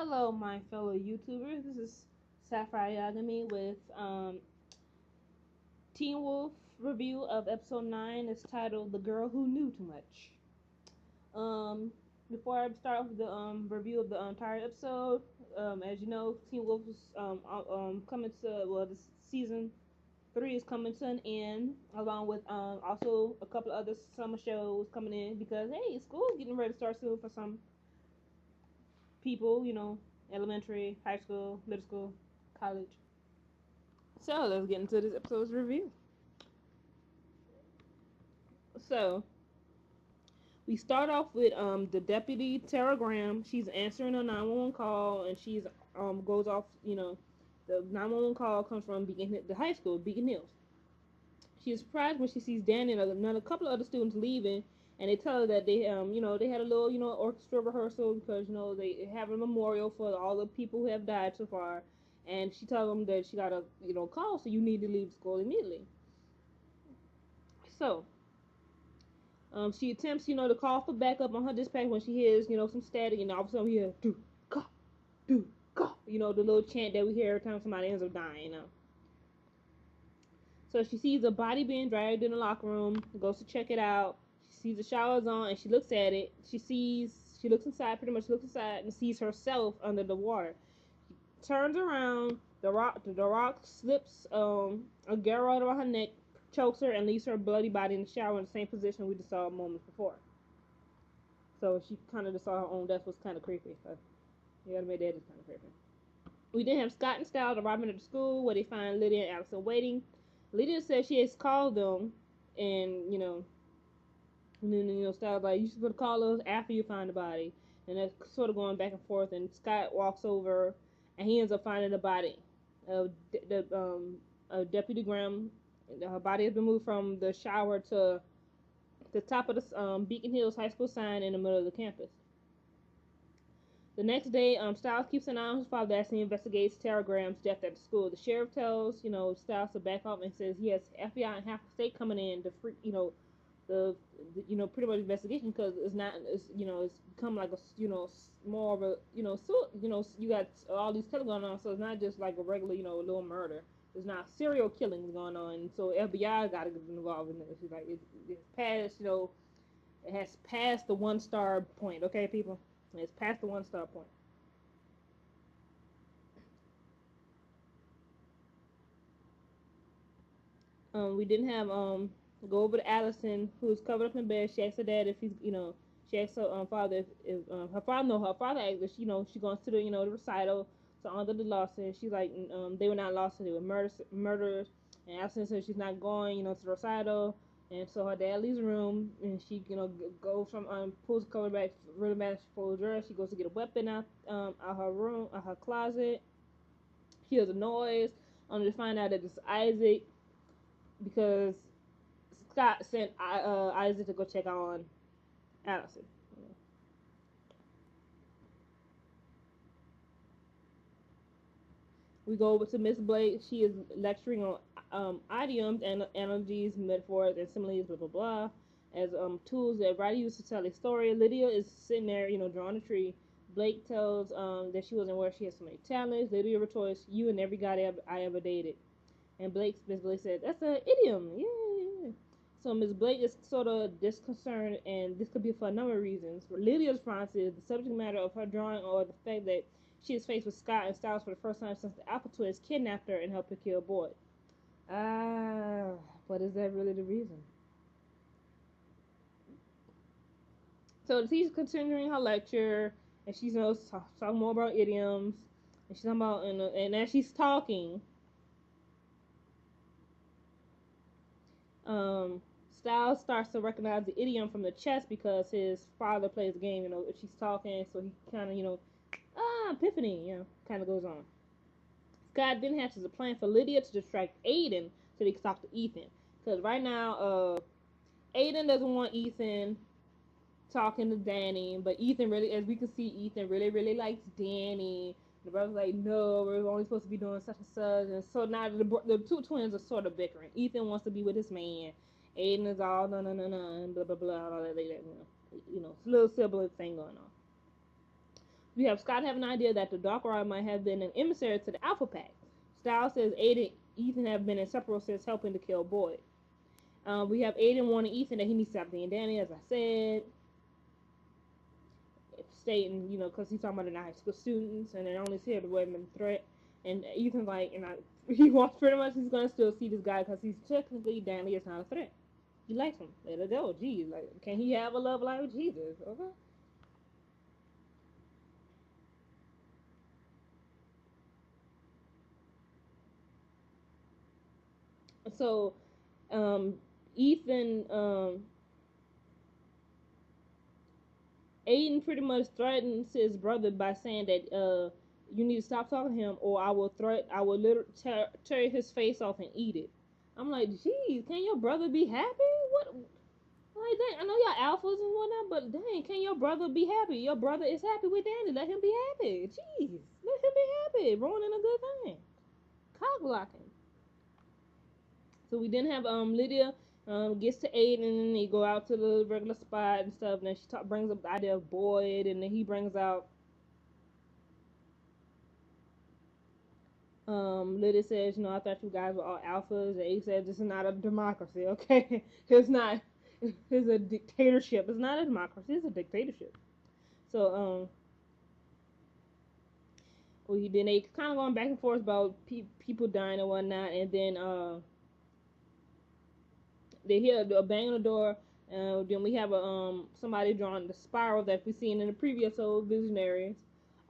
Hello, my fellow YouTubers. This is Sapphire Yagami with Teen Wolf review of episode 9. It's titled "The Girl Who Knew Too Much." Um, Before I start with the review of the entire episode, as you know, Teen Wolf is coming to this season 3 is coming to an end, along with also a couple of other summer shows coming in because hey, school's getting ready to start soon for some people, elementary, high school, middle school, college. So let's get into this episode's review. So we start off with the deputy Tara Graham. She's answering a 911 call, and she's goes off. The 911 call comes from the high school, Beacon Hills. She is surprised when she sees Danny and another couple of other students leaving, and they tell her that they had a little orchestra rehearsal because they have a memorial for all the people who have died so far, and she tells them that she got a call, so you need to leave school immediately. So she attempts, to call for backup on her dispatch when she hears, some static, and all of a sudden we hear do, ka, the little chant that we hear every time somebody ends up dying. So she sees a body being dragged in the locker room, goes to check it out. She sees the showers on, and she looks at it. She looks inside, pretty much looks inside, and sees herself under the water. She turns around, the rock slips a girl out of her neck, chokes her, and leaves her bloody body in the shower in the same position we just saw moments before. So she kind of just saw her own death, was kind of creepy. So you gotta admit that is kind of creepy. We then have Scott and Styles arriving at the school where they find Lydia and Allison waiting. Lydia says she has called them, and then Styles like, you should call us after you find the body, and that's sort of going back and forth. And Scott walks over, and he ends up finding the body of Deputy Graham. Her body has been moved from the shower to the top of the Beacon Hills High School sign in the middle of the campus. The next day, Styles keeps an eye on his father as he investigates Tara Graham's death at the school. The sheriff tells, Styles to back off and says he has FBI and half the state coming in to free, the pretty much investigation because it's become like a, more of a, you got all these killings going on, so it's not just like a regular, little murder. There's not serial killings going on, so FBI got to get involved in this. It's like it's past, it has passed the 1-star point. Okay, people. It's past the 1-star point. We didn't have go over to Allison, who's covered up in bed. She asks her dad if he's, she asks her father if her father, no, her father asks if she goes to the, the recital. So under the lawsuit, she's like, they were not lawsuit, they were murderers. And Allison says she's not going, to the recital. And so her dad leaves the room, and she, goes from pulls the cover back, really bad, full dress. She goes to get a weapon out her room, out her closet. She hears a noise. Only to find out that it's Isaac because Scott sent Isaac to go check on Allison. We go over to Miss Blake. She is lecturing on idioms and analogies, metaphors, and similes, blah blah blah, as tools that writer used to tell a story. Lydia is sitting there, drawing a tree. Blake tells that she wasn't aware she has so many talents. Lydia retorts, "You and every guy I ever dated." And Miss Blake said, "That's an idiom." Yeah. So Miss Blake is sort of disconcerted, and this could be for a number of reasons. Lydia's response is the subject matter of her drawing, or the fact that she is faced with Scott and Styles for the first time since the Apple twins kidnapped her and helped her kill Boyd. Ah, but is that really the reason? So the teacher's continuing her lecture, and she's talking more about idioms, and she's talking about, and as she's talking, um, Styles starts to recognize the idiom from the chess because his father plays the game. If she's talking, so he kind of, epiphany, kind of goes on. Scott then hatches a plan for Lydia to distract Aiden so they can talk to Ethan. Because right now, Aiden doesn't want Ethan talking to Danny, but Ethan really, as we can see, Ethan really, really likes Danny. The brother's like, no, we're only supposed to be doing such and such. And so now the two twins are sort of bickering. Ethan wants to be with his man. Aiden is all, no, no, no, no, and blah, blah, blah, all that, it's a little sibling thing going on. We have Scott have an idea that the Dark Rod might have been an emissary to the Alpha Pack. Styles says Aiden and Ethan have been inseparable since helping to kill Boyd. We have Aiden warning Ethan that he needs to stop being Danny, as I said. Stating, because he's talking about the high school students and they only see the women threat. And Ethan's like, he wants pretty much, he's going to still see this guy because he's technically, Danny is not a threat. He likes him. Let it go. Geez, like, can he have a love life with Jesus? Okay. So, Ethan, Aiden pretty much threatens his brother by saying that you need to stop talking to him, or I will literally tear his face off and eat it. I'm like, geez, can your brother be happy? What? Like, dang, I know y'all alphas and whatnot, but dang, can your brother be happy? Your brother is happy with Danny. Let him be happy. Jeez, let him be happy. Ruining a good thing. Cock blocking. So we didn't have Lydia gets to Aiden, and then they go out to the regular spot and stuff. And then she brings up the idea of Boyd, and then he brings out Lydia says, I thought you guys were all alphas. And he says, this is not a democracy, okay? It's not. It's a dictatorship. It's not a democracy. It's a dictatorship. So then they kind of going back and forth about people dying and whatnot, and then they hear a bang on the door. Then we have somebody drawing the spiral that we've seen in the previous old Visionaries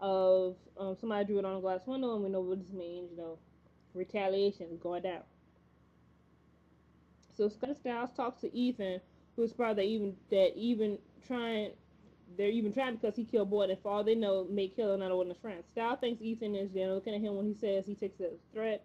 of somebody drew it on a glass window, and we know what this means. Retaliation is going down. So Scott Styles talks to Ethan, who's probably they're even trying because he killed Boyd, and for all they know, may kill another one of his friends. Styles thinks Ethan is looking at him when he says he takes it as a threat.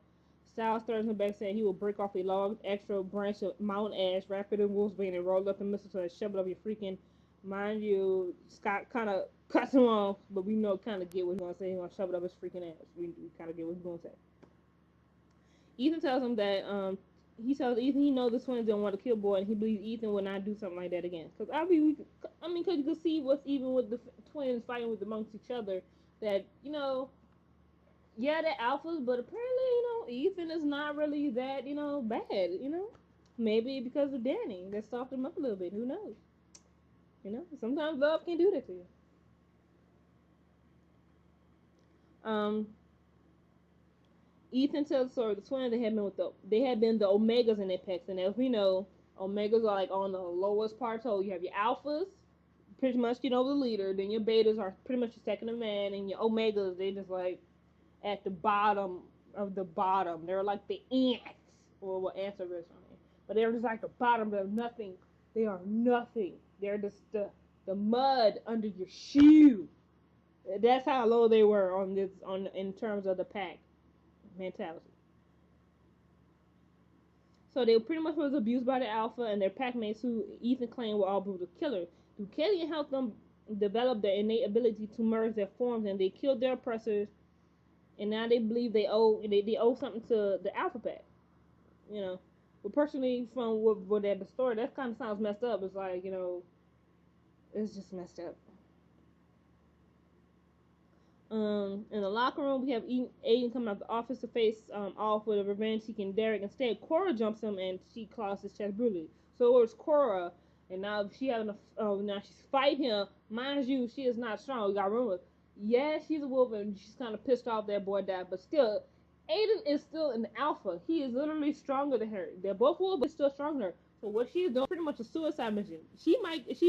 Styles throws him back, saying he will break off a long extra branch of Mount Ash, wrap it in wolfsbane, and roll up the mistletoe and shove it up your freaking. Mind you, Scott kind of cuts him off, but we know kind of get what he's gonna say. He's gonna shove it up his freaking ass. We kind of get what he's gonna say. Ethan tells him that he tells Ethan he knows the twins don't want to kill Boyd, and he believes Ethan would not do something like that again. Because because you can see what's even with the twins fighting with amongst each other, that yeah, they're alphas, but apparently Ethan is not really that bad. Maybe because of Danny that softened him up a little bit. Who knows? Sometimes love can do that to you. Ethan tells the story the twins they had been the Omegas in Apex, and as we know, Omegas are like on the lowest plateau. You have your alphas, pretty much the leader. Then your betas are pretty much your second in command, and your Omegas they just like at the bottom of the bottom. They're like the ants, or what ants are originally, but they're just like the bottom. They're nothing. They are nothing. They're just the mud under your shoe. That's how low they were in terms of the pack mentality. So they pretty much was abused by the Alpha and their packmates, who Ethan claimed were all brutal killers. Deucalion helped them develop their innate ability to merge their forms, and they killed their oppressors. And now they believe they owe something to the Alpha Pack. But personally, from what at the story, that kind of sounds messed up. It's like it's just messed up. In the locker room, we have Aiden coming out of the office to face off with a revenge-seeking Derek. Instead, Cora jumps him and she claws his chest brutally. So it was Cora, and now now she's fighting him. Mind you, she is not strong. You got to remember, yeah, she's a wolf and she's kind of pissed off that boy died, but still, Aiden is still an alpha. He is literally stronger than her. They're both wolves, but still stronger than her. So what she's doing, pretty much a suicide mission. She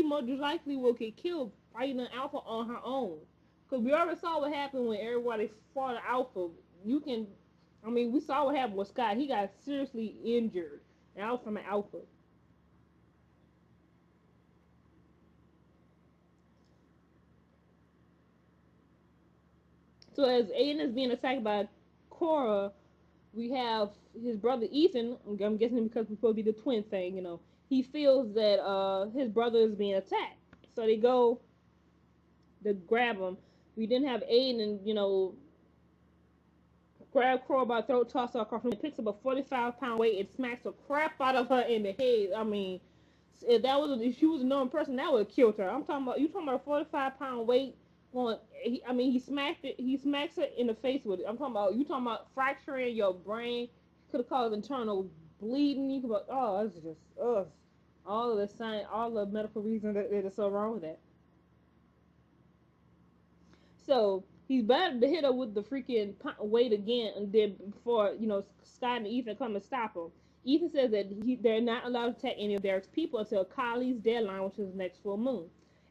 most likely will get killed fighting an alpha on her own. Because we already saw what happened when everybody fought Alpha. We saw what happened with Scott. He got seriously injured. And I was from an Alpha. So as Aiden is being attacked by Cora, we have his brother Ethan. I'm guessing because we're supposed to be the twin thing, He feels that his brother is being attacked. So they go to grab him. We didn't have Aiden, grab Cora by the throat, toss her across the room. It picks up a 45-pound weight and smacks the crap out of her in the head. If she was a known person, that would have killed her. You talking about a 45-pound weight Well, he smacked it. He smacks it in the face with it. I'm talking about you talking about fracturing your brain. Could have caused internal bleeding. You could, oh, it's just all of the science, all the medical reasons that is so wrong with that. So he's about to hit her with the freaking weight again, and then before Scott and Ethan come and stop him. Ethan says that they're not allowed to attack any of Derek's people until Kylie's deadline, which is next full moon.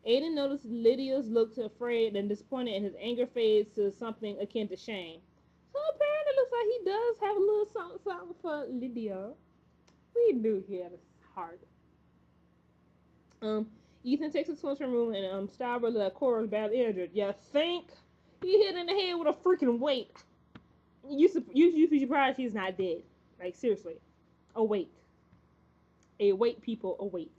Aiden noticed Lydia's looked afraid and disappointed, and his anger fades to something akin to shame. So apparently, it looks like he does have a little something, something for Lydia. We knew he had a heart. Um, Ethan takes his swim room, and Styles that Cora's badly injured. You think he hit in the head with a freaking weight? You be surprised he's not dead. Like seriously, a weight, people, a weight.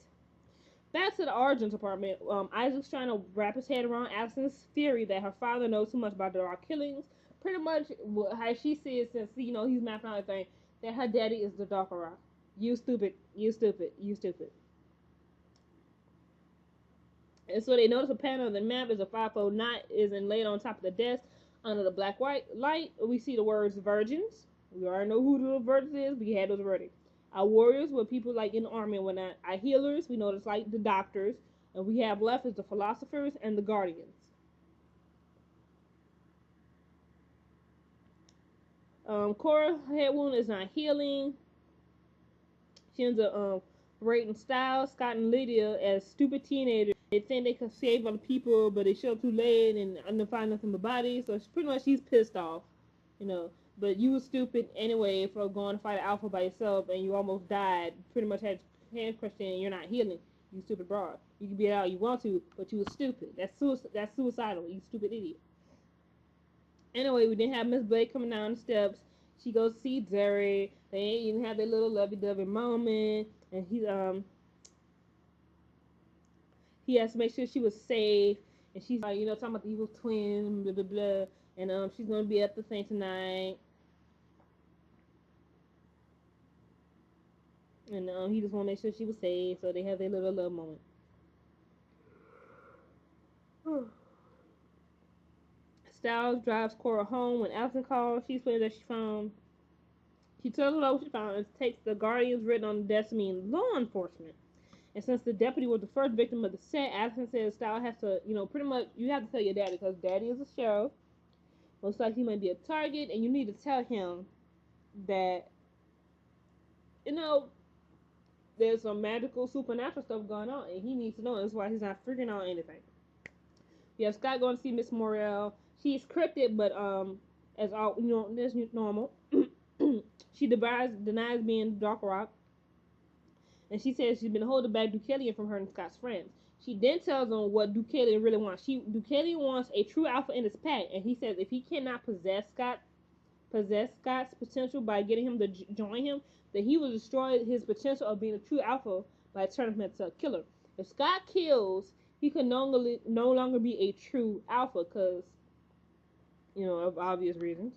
Back to the origins apartment. Isaac's trying to wrap his head around Allison's theory that her father knows too much about the Dark killings. Pretty much how she sees since he's mapping out everything that her daddy is the Dark Rock. You stupid, you stupid, you stupid. And so they notice a panel on the map is a fivefold knot is laid on top of the desk under the black white light. We see the words virgins. We already know who the virgins is. We had those already. Our warriors were people like in the army and whatnot. Our healers, we notice like the doctors. And we have left is the philosophers and the guardians. Cora head wound is not healing. She ends up rating Styles, Scott, and Lydia as stupid teenagers. They think they can save other people, but they show up too late and they find nothing but bodies. So pretty much she's pissed off, you know. But you were stupid anyway for going to fight an alpha by yourself and you almost died. Pretty much had hand crushed in and you're not healing. You stupid broad. You can be out you want to, but you were stupid. That's suicidal. You stupid idiot. Anyway, we didn't have Miss Blake coming down the steps. She goes to see Derek. They ain't even have their little lovey-dovey moment, and he has to make sure she was safe. And she's like, talking about the evil twin, blah blah blah, and she's gonna be at the thing tonight. And he just want to make sure she was safe, so they have their little love moment. Styles drives Cora home when Allison calls. She explains that she found. She tells her what she found and takes the Guardians written on the desk to mean law enforcement. And since the deputy was the first victim of the set, Allison says Styles has to, pretty much you have to tell your daddy because daddy is a sheriff. Looks like he might be a target, and you need to tell him that, there's some magical supernatural stuff going on, and he needs to know. That's why he's not freaking out anything. We have Scott going to see Miss Morrell. She's cryptic, but as all that's normal. She denies being Dark Rock, and she says she's been holding back Deucalion from her and Scott's friends. She then tells them what Deucalion really wants. Deucalion wants a true alpha in his pack, and he says if he cannot possess Scott's potential by getting him to join him, then he will destroy his potential of being a true alpha by turning him into a killer. If Scott kills, he can no longer be a true alpha because, of obvious reasons.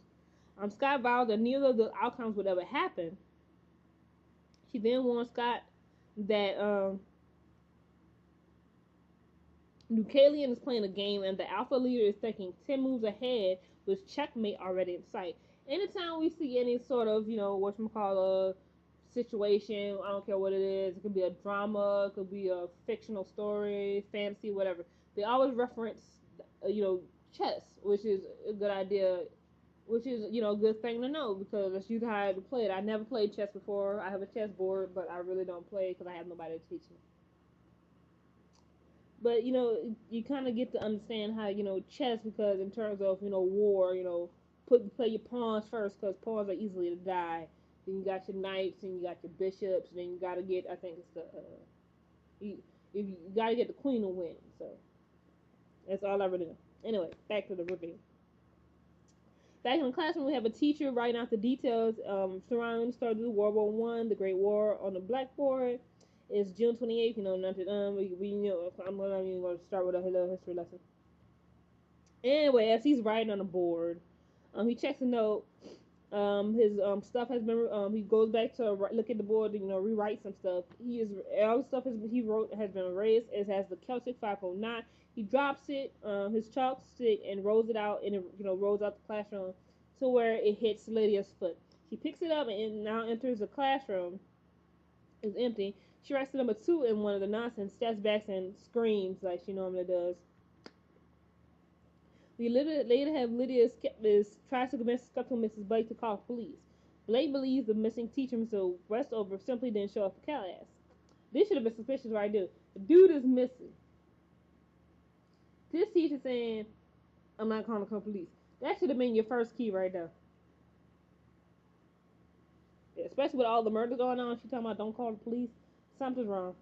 Scott vows that neither of the outcomes would ever happen. She then warns Scott that Deucalion is playing a game and the alpha leader is thinking 10 moves ahead with checkmate already in sight. Anytime we see any sort of, whatchamacallit, situation, I don't care what it is, it could be a drama, it could be a fictional story, fantasy, whatever, they always reference, chess, which is a good idea, which is, a good thing to know because that's usually how I play it. I never played chess before. I have a chess board, but I really don't play because I have nobody to teach me. But you kind of get to understand how chess because in terms of war, play your pawns first because pawns are easily to die. Then you got your knights and you got your bishops. And then you gotta get I think it's the you gotta get the queen to win. So that's all I really know. Anyway, back to the review. Back in the classroom, we have a teacher writing out the details surrounding the start of World War One, the Great War on the blackboard. It's June 28th, nothing. I'm not even going to start with a little history lesson. Anyway, as he's writing on the board, he checks a note His stuff has been he goes back to look at the board, rewrite some stuff. All the stuff he wrote has been erased. It has the Celtic 509. He drops it, his chalk stick, and rolls it out, and it rolls out the classroom to where it hits Lydia's foot. She picks it up and now enters the classroom. It's empty. She writes the number 2 in one of the nonsense, steps back and screams like she normally does. We later have Lydia tries to convince skeptical Mrs. Blake to call police. Blake believes the missing teacher, Mr. Westover, simply didn't show up for class. This should have been suspicious right there. The dude is missing. This teacher saying, I'm not calling the police. That should have been your first key right there. Especially with all the murder going on. She talking about don't call the police. Something's wrong.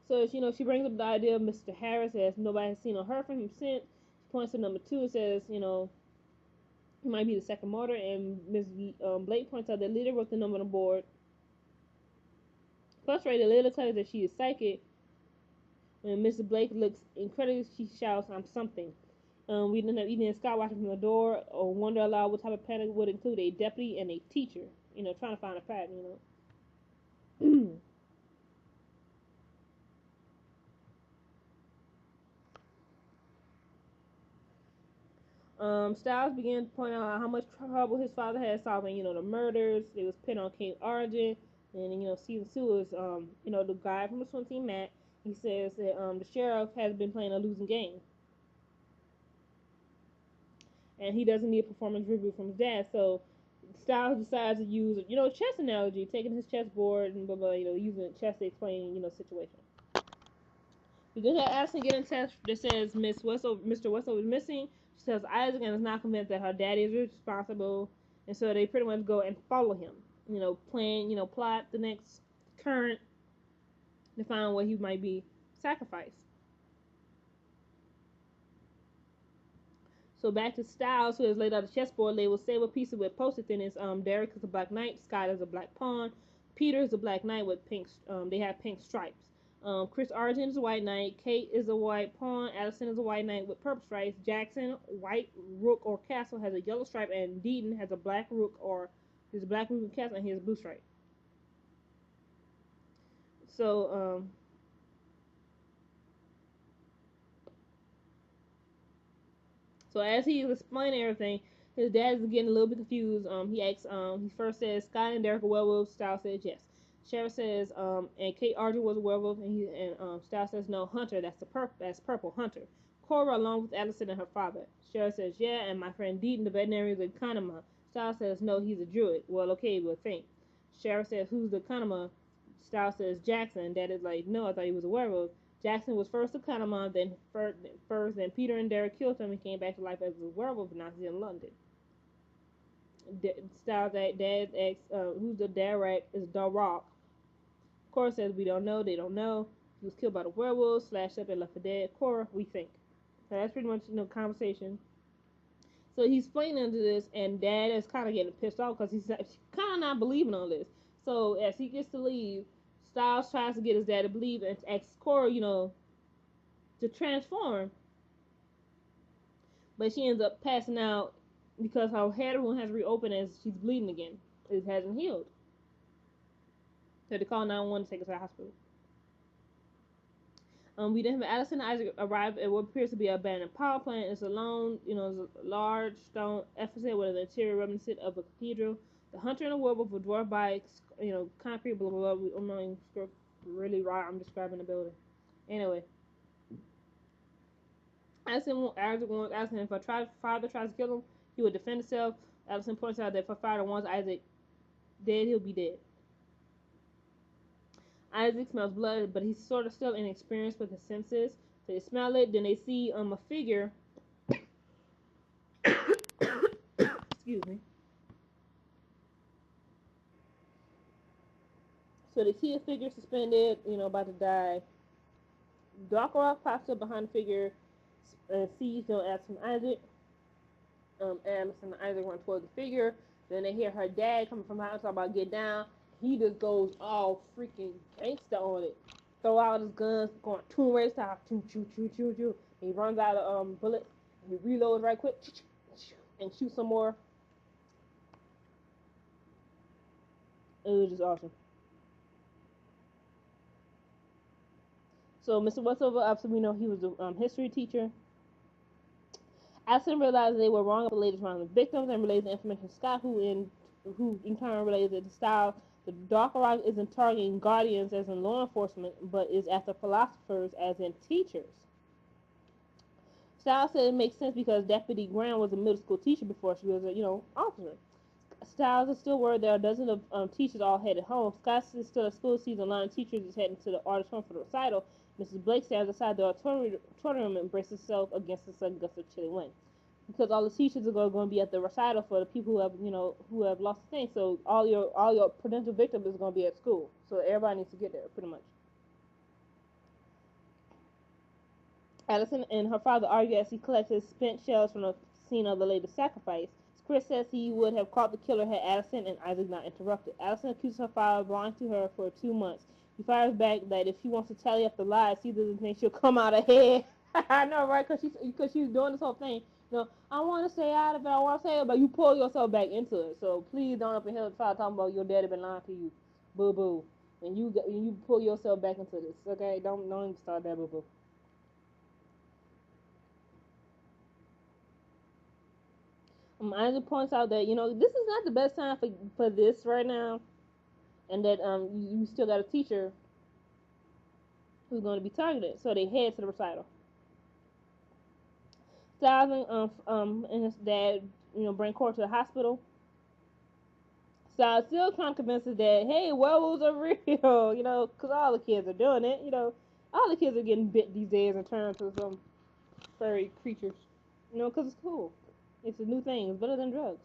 So, she brings up the idea of Mr. Harris as nobody has seen or heard from him since. She points to number 2 and says, he might be the second martyr. And Ms. Blake points out that Lydia wrote the number on the board. Frustrated, Lydia declares that she is psychic. When Mrs. Blake looks incredibly, she shouts, I'm something. We then have Edie and Scott watching from the door, or wonder aloud what type of panic would include a deputy and a teacher, trying to find a pattern, Styles began to point out how much trouble his father had solving, the murders. It was pinned on Kate Argent. And, season 2 is, the guy from the swim team, Matt. He says that the sheriff has been playing a losing game. And he doesn't need a performance review from his dad. So Styles decides to use, a chess analogy, taking his chessboard and blah, blah, using chess to explain, situation. We then have Addison get in touch that says Mr. Westover is missing. She tells Isaac and is not convinced that her daddy is responsible. And so they pretty much go and follow him. Plan, plot the next current to find what he might be sacrificed. So back to Styles, who has laid out a chessboard labeled Sable Pieces with post-it in his Derek is a black knight, Scott is a black pawn, Peter is a black knight with pink they have pink stripes. Chris Argent is a white knight, Kate is a white pawn, Addison is a white knight with purple stripes, Jackson, white rook or castle, has a yellow stripe, and Deaton has a black rook or his black rook and castle, and he has a blue stripe. So So as he's explaining everything, his dad is getting a little bit confused. He asks, he first says, Scott and Derek are werewolves. Styles says yes. Sheriff says, and Kate Archer was a werewolf, and Styles says no. Hunter, that's purple. Hunter. Cora along with Allison and her father. Sheriff says yeah, and my friend Deaton, the veterinarian, is a Kanama. Styles says no, he's a druid. Well, okay, we'll think. Sheriff says who's the Kanama? Styles says Jackson. Dad is like no, I thought he was a werewolf. Jackson was first a Kanama, then Peter and Derek killed him and came back to life as a werewolf, and now he's in London. Styles dad asks, who's the Darak? Is Darrock. Cora says we don't know, they don't know. He was killed by the werewolves, slashed up and left for dead. Cora, we think. So that's pretty much conversation. So he's playing into this, and Dad is kind of getting pissed off because he's kind of not believing on this. So as he gets to leave, Styles tries to get his dad to believe and asks Cora, to transform. But she ends up passing out because her head wound has reopened as she's bleeding again. It hasn't healed. So they call 911 to take her to the hospital. We then have Addison and Isaac arrive at what appears to be an abandoned power plant. It's alone, it's a large stone edifice with an interior reminiscent of a cathedral. The hunter and the werewolf were dwarfed by, concrete, blah, blah, blah. I'm not really right. I'm describing the building. Anyway. Isaac wants Addison if her father tries to kill him, he would defend himself. Addison points out that if her father wants Isaac dead, he'll be dead. Isaac smells blood, but he's sort of still inexperienced with his senses. So they smell it, then they see a figure. Excuse me. So they see a figure suspended, about to die. Darkrock pops up behind the figure and sees Addison and Isaac. Addison and Isaac run towards the figure. Then they hear her dad coming from behind talking about get down. He just goes all freaking gangsta on it. throw out his guns, going Tomb Raider style, choo choo choo choo choo. He runs out of bullets. He reloads right quick, and shoots some more. It was just awesome. So Mr. Westover, obviously we know he was a history teacher. Allison realized they were wrong about the latest round of victims and relayed the information to Scott, who in turn relayed it to Styles. The Dark Rock isn't targeting guardians as in law enforcement, but is after philosophers as in teachers. Styles said it makes sense because Deputy Graham was a middle school teacher before she was a officer. Styles is still worried there are dozens of teachers all headed home. Scott is still at school, sees a line of teachers is heading to the auditorium for the recital. Mrs. Blake stands outside the auditorium and braces herself against the sudden gust of chilly wind. Because all the teachers are going to be at the recital for the people who have lost the thing. So all your potential victims is going to be at school. So everybody needs to get there, pretty much. Allison and her father argue as he collects his spent shells from the scene of the latest sacrifice. Chris says he would have caught the killer had Allison and Isaac not interrupted. Allison accuses her father of lying to her for 2 months. He fires back that if she wants to tally up the lies, she doesn't think she'll come out ahead. I know, right? Because she's doing this whole thing. I want to stay out of it. I want to stay out of it, but you pull yourself back into it. So please don't up in here try talking about your daddy been lying to you, boo boo. And you pull yourself back into this, okay? Don't even start that, boo boo. Isaac points out that this is not the best time for this right now, and that you still got a teacher who's going to be targeted. So they head to the recital. Styles and his dad bring Court to the hospital. Styles still kind of convinces dad, hey, werewolves are real, because all the kids are doing it. All the kids are getting bit these days and turned to some furry creatures. Because it's cool. It's a new thing. It's better than drugs.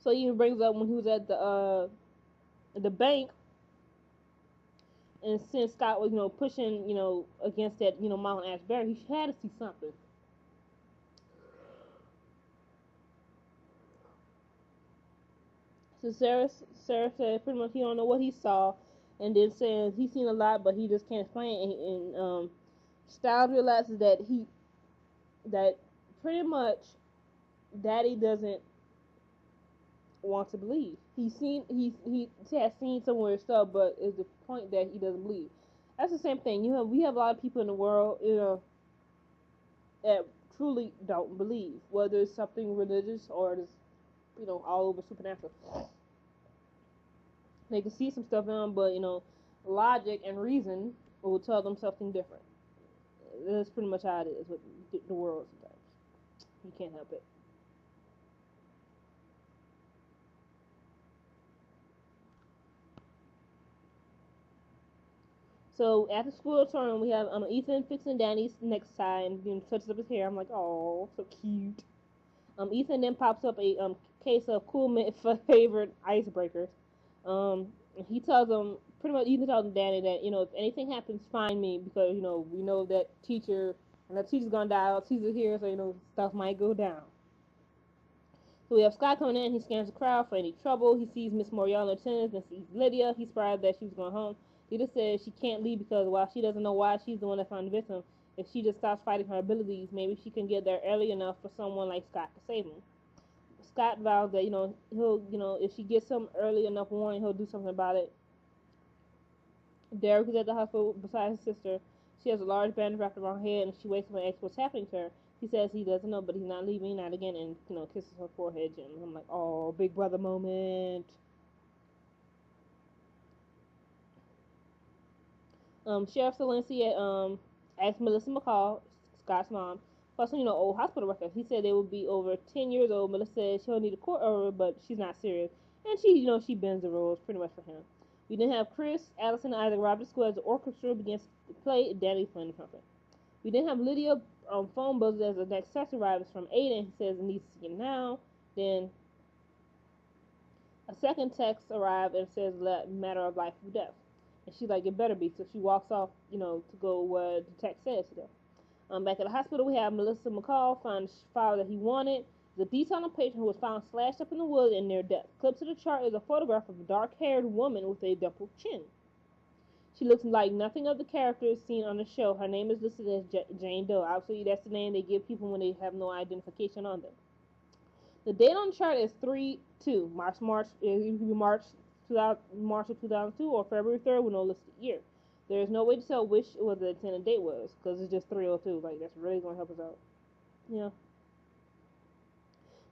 So he even brings up when he was at the bank, and since Scott was pushing against that Mount Ashbury, he had to see something. So Sarah said pretty much he don't know what he saw, and then says he's seen a lot, but he just can't explain. And Styles realizes that pretty much Daddy doesn't want to believe. He has seen some weird stuff, but it's the point that he doesn't believe. That's the same thing. We have a lot of people in the world, that truly don't believe, whether it's something religious or it's all over supernatural. They can see some stuff in them, but logic and reason will tell them something different. That's pretty much how it is with the world sometimes. You can't help it. So at the school turn, we have Ethan fixing Danny's necktie and touches up his hair. I'm like, oh, so cute. Ethan then pops up a case of Cool Mint favorite icebreakers. He tells him pretty much. Ethan tells Danny that if anything happens, find me because we know that teacher and that teacher's gonna die. Teacher's here, so stuff might go down. So we have Scott coming in. He scans the crowd for any trouble. He sees Miss Moriarty in attendance and sees Lydia. He's surprised that she was going home. Lydia says she can't leave because while she doesn't know why she's the one that found the victim, if she just stops fighting her abilities, maybe she can get there early enough for someone like Scott to save him. Scott vows that he'll if she gets some early enough warning, he'll do something about it. Derek is at the hospital beside his sister. She has a large bandage wrapped around her head, and she waits for asks what's happening to her. He says he doesn't know, but he's not leaving, not again, and kisses her forehead gently. I'm like, oh, big brother moment. Sheriff Salensi asked Melissa McCall, Scott's mom, for some old hospital records. He said they would be over 10 years old. Melissa said she'll need a court order, but she's not serious, and she bends the rules pretty much for him. We then have Chris, Allison, and Isaac arrive at school as the orchestra begins to play. Danny playing the trumpet. We then have Lydia phone buzzes as the next text arrives from Aiden. He says it needs to see him now. Then a second text arrives and says matter of life or death. And she's like, it better be. So she walks off, to go where the text says to go. Back at the hospital, we have Melissa McCall find the file that he wanted. The detailing patient who was found slashed up in the woods and near death. Clipped to the chart is a photograph of a dark-haired woman with a dimpled chin. She looks like nothing of the characters seen on the show. Her name is listed as Jane Doe. Obviously, that's the name they give people when they have no identification on them. The date on the chart is 3/2. March. It could be March 2000, March of 2002 or February 3rd with no listed year. There is no way to tell which what the intended date was because it's just 302. Like, that's really going to help us out. Yeah.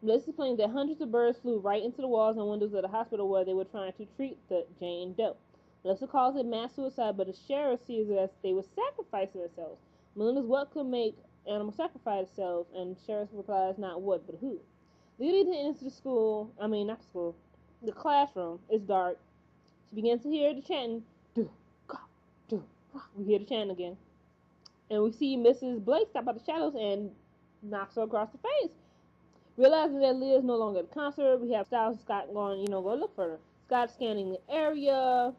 This explains that hundreds of birds flew right into the walls and windows of the hospital where they were trying to treat the Jane Doe. Melissa calls it mass suicide, but the sheriff sees it as they were sacrificing themselves. Melinda's what could make animals sacrifice themselves, and the sheriff replies, not what, but who. Leading into the school, not the school, the classroom. It's dark. She begins to hear the chanting. Do, go, do. We hear the chanting again. And we see Mrs. Blake stop out the shadows and knocks her across the face. Realizing that Leah is no longer at the concert, we have Styles and Scott going, go look for her. Scott scanning the area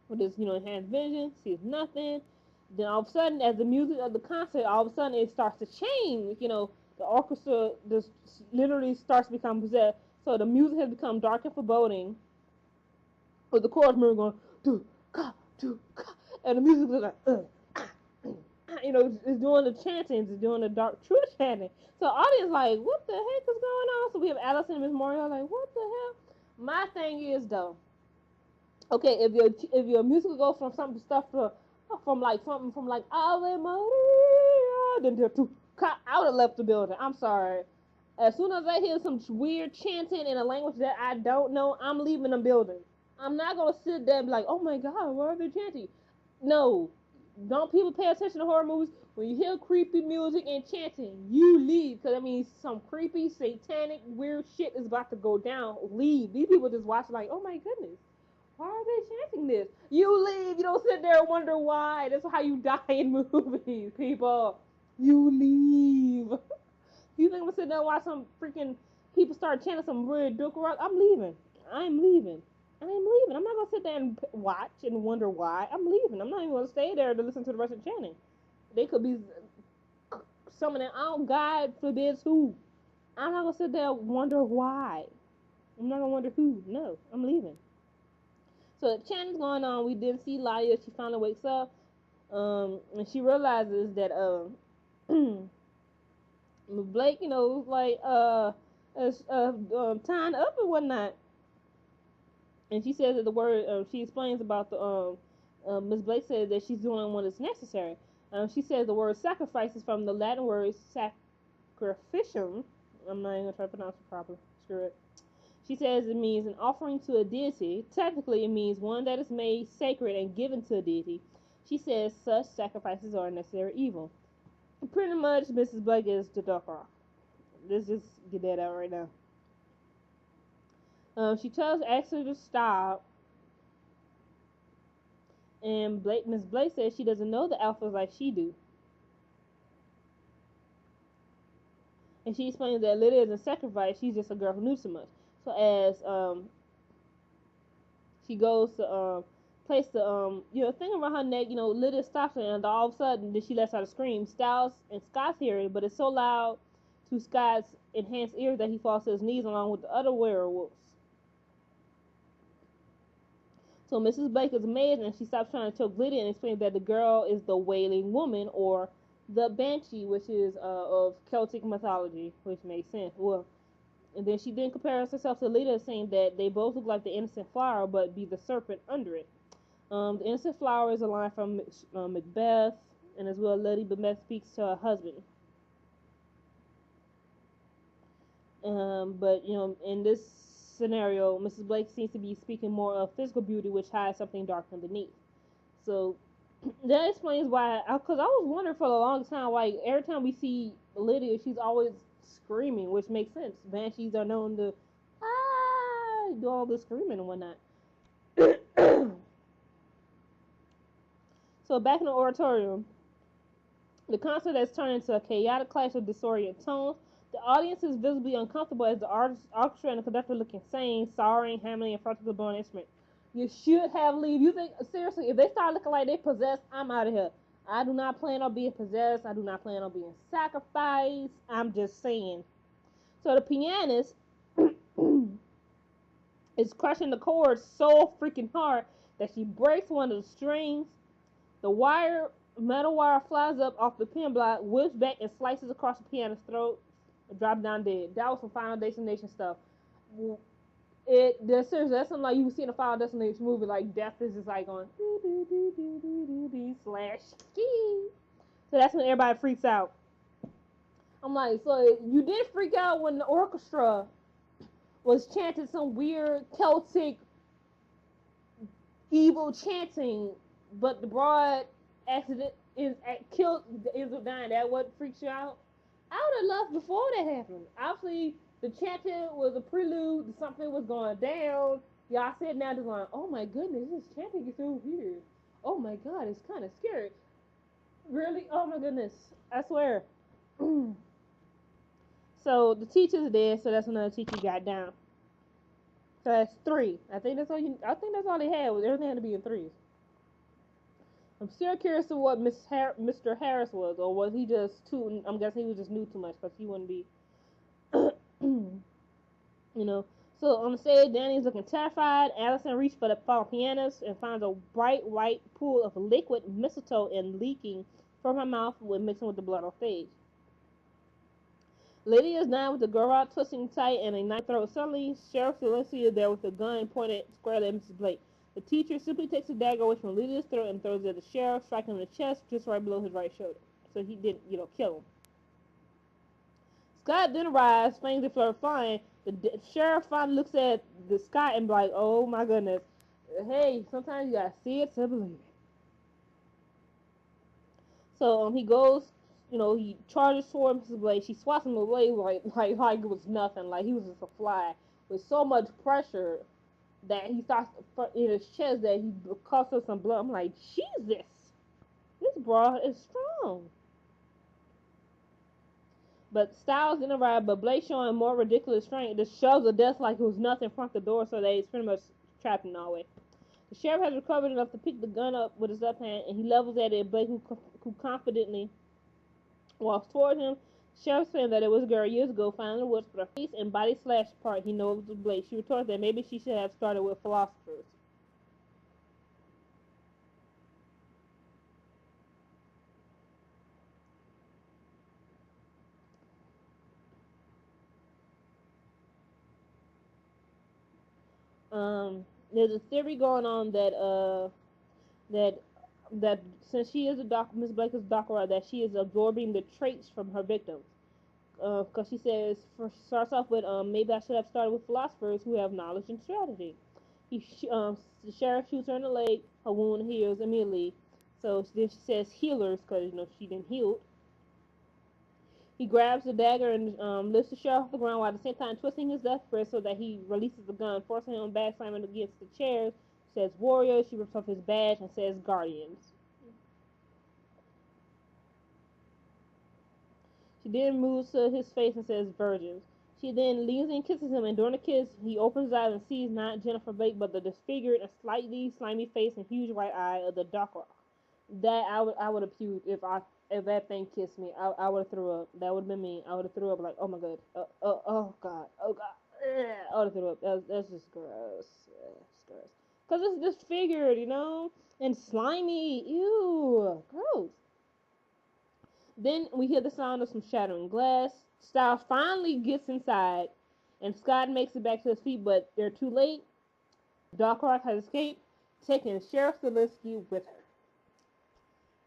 with his, enhanced vision, sees nothing. Then all of a sudden, as the music of the concert, all of a sudden it starts to change. The orchestra just literally starts to become possessed. So the music has become dark and foreboding. With the chorus member going, do, ka, and the music is like, it's doing the chanting, it's doing the dark truth chanting. So the audience like, what the heck is going on? So we have Allison and Miss Moriarty like, what the hell? My thing is though, okay, if your music goes from some stuff to from like Ave Maria, then to I would have left the building. I'm sorry. As soon as I hear some weird chanting in a language that I don't know, I'm leaving the building. I'm not gonna sit there and be like, oh my god, why are they chanting? No. Don't people pay attention to horror movies? When you hear creepy music and chanting, you leave. Because that means some creepy, satanic, weird shit is about to go down. Leave. These people just watch like, oh my goodness. Why are they chanting this? You leave. You don't sit there and wonder why. That's how you die in movies, people. You leave. You think I'm gonna sit there and watch some freaking people start chanting some weird Duke rock? I'm leaving. I'm leaving. I'm leaving. I'm not gonna sit there and watch and wonder why. I'm leaving. I'm not even gonna stay there to listen to the rest of the chanting. They could be summoning. Oh, God forbids who. I'm not gonna sit there and wonder why. I'm not gonna wonder who. No, I'm leaving. So the chanting's going on. We didn't see Lydia. She finally wakes up, and she realizes that Blake, like tying up and whatnot. And she says that the word, she explains about the, Miss Blake says that she's doing what is necessary. She says the word sacrifice is from the Latin word sacrificium. I'm not even going to try to pronounce it properly. Screw it. She says it means an offering to a deity. Technically, it means one that is made sacred and given to a deity. She says such sacrifices are a necessary evil. Pretty much, Mrs. Blake is the Dark Rock. Let's just get that out right now. She tells Axel to stop, and Miss Blake says she doesn't know the alphas like she do. And she explains that Lydia isn't sacrificed, she's just a girl who knew so much. So as she goes to place the thing around her neck, Lydia stops her, and all of a sudden then she lets out a scream. Styles and Scott's hear it, but it's so loud to Scott's enhanced ears that he falls to his knees along with the other werewolves. So Mrs. Blake is amazed, and she stops trying to choke Lydia and explains that the girl is the Wailing Woman, or the Banshee, which is of Celtic mythology, which makes sense. Well, and then she then compares herself to Lydia, saying that they both look like the innocent flower, but be the serpent under it. The innocent flower is a line from Macbeth, and as well, Lady Macbeth speaks to her husband. But in this scenario, Mrs. Blake seems to be speaking more of physical beauty, which hides something dark underneath. So that explains why. Because I was wondering for a long time why every time we see Lydia, she's always screaming, which makes sense. Banshees are known to do all this screaming and whatnot. So back in the auditorium, the concert has turned into a chaotic clash of disoriented tones. The audience is visibly uncomfortable as the orchestra and the conductor look insane, sawing, hammering in front of the blowing instrument. You should have leave. You think seriously? If they start looking like they possessed, I'm out of here. I do not plan on being possessed. I do not plan on being sacrificed. I'm just saying. So the pianist is crushing the chords so freaking hard that she breaks one of the strings. The metal wire flies up off the pen block, whips back and slices across the pianist's throat, and drops down dead. That was some Final Destination stuff. Seriously, that's something like you would see in a Final Destination movie. Like death is just like going doo doo doo doo doo doo doo slash ski. So that's when everybody freaks out. I'm like, so you did freak out when the orchestra was chanting some weird Celtic evil chanting, but the broad accident is killed is dying. That what freaks you out? I would have left before that happened. Obviously, the chanting was a prelude to something was going down. Y'all sitting now just going, oh my goodness, this chanting is so weird. Oh my god, it's kind of scary. Really? Oh my goodness. I swear. So the teacher's dead, so that's another teacher got down. So that's three. I think that's all they had. Was everything had to be in threes. I'm still curious to what Mr. Harris was, or was he just too? I'm guessing he was just knew too much because he wouldn't be, you know. So on the stage, Danny's looking terrified. Allison reaches for the fallen pianist and finds a bright white pool of liquid mistletoe and leaking from her mouth with mixing with the blood on stage. Lydia's down with the garrote twisting tight and a knife throat. Suddenly, Sheriff Valencia is there with a gun pointed squarely at Mrs. Blake. The teacher simply takes the dagger away from Lydia's throat and throws it at the sheriff, striking him in the chest just right below his right shoulder. So he didn't, kill him. Scott then arrives, flames and flare flying. The sheriff finally looks at the Scott and be like, oh my goodness. Hey, sometimes you gotta see it to believe it. So he goes, he charges toward Mrs. Blake. She swats him away like it was nothing, like he was just a fly. With so much pressure that he starts in his chest that he coughs up some blood. I'm like, Jesus, this bra is strong. But Styles didn't arrive, but Blake showing more ridiculous strength just shoves the death like it was nothing in front of the door, so that he's pretty much trapped in Norway. The sheriff has recovered enough to pick the gun up with his left hand, and he levels at it. Blake, who confidently walks toward him. Sheriff saying that it was a girl years ago found in the woods, but her face and body slash part he knows was Blake. She retorts that maybe she should have started with philosophers. There's a theory going on that that since she is Miss Blake is a doctor, that she is absorbing the traits from her victims. Because she says, starts off with, maybe I should have started with philosophers who have knowledge and strategy. The sheriff shoots her in the leg, her wound heals immediately. So then she says healers, because, she didn't heal. He grabs the dagger and lifts the sheriff off the ground while at the same time twisting his left wrist so that he releases the gun, forcing him back, slamming against the chairs. Says warrior. She rips off his badge and says guardians. She then moves to his face and says virgins. She then leans in and kisses him, and during the kiss, he opens his eyes and sees not Jennifer Blake, but the disfigured and slightly slimy face and huge white eye of the Doc Rock. That I would have puked if that thing kissed me. I would have threw up. That would have been me. I would have threw up like, oh my god, oh god, oh god. I would have threw up. That's just gross. It's gross. Cause it's disfigured, and slimy. Ew, gross. Then we hear the sound of some shattering glass. Styles finally gets inside, and Scott makes it back to his feet, but they're too late. Doc Rock has escaped, taking Sheriff Zelinsky with her.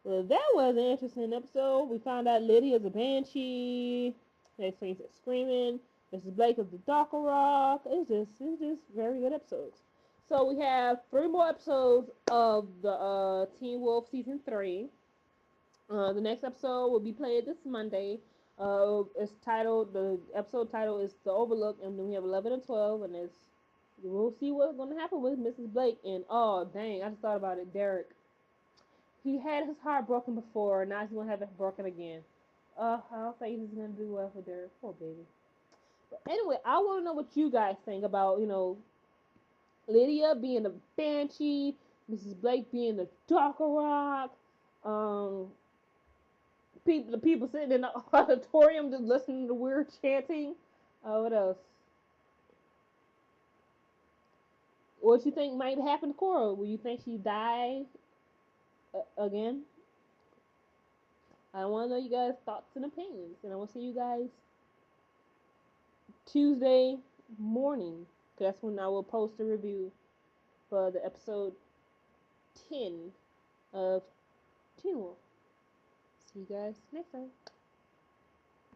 Well, that was an interesting episode. We found out Lydia is a banshee. Next thing is screaming. Mrs. Blake is the Doc Rock. It's just very good episodes. So we have 3 more episodes of the Teen Wolf season 3. The next episode will be played this Monday. The episode title is The Overlook, and then we have 11 and 12, and we'll see what's going to happen with Mrs. Blake. And oh dang, I just thought about it, Derek. He had his heart broken before, now he's going to have it broken again. I don't think he's going to do well for Derek. Poor baby. But anyway, I want to know what you guys think about, Lydia being the banshee, Mrs. Blake being the Dark Rock, the people sitting in the auditorium just listening to weird chanting. What else? What you think might happen to Cora? Will you think she die again? I want to know you guys' thoughts and opinions, and I will see you guys Tuesday morning. That's when I will post a review for the episode 10 of Teen Wolf. See you guys next time.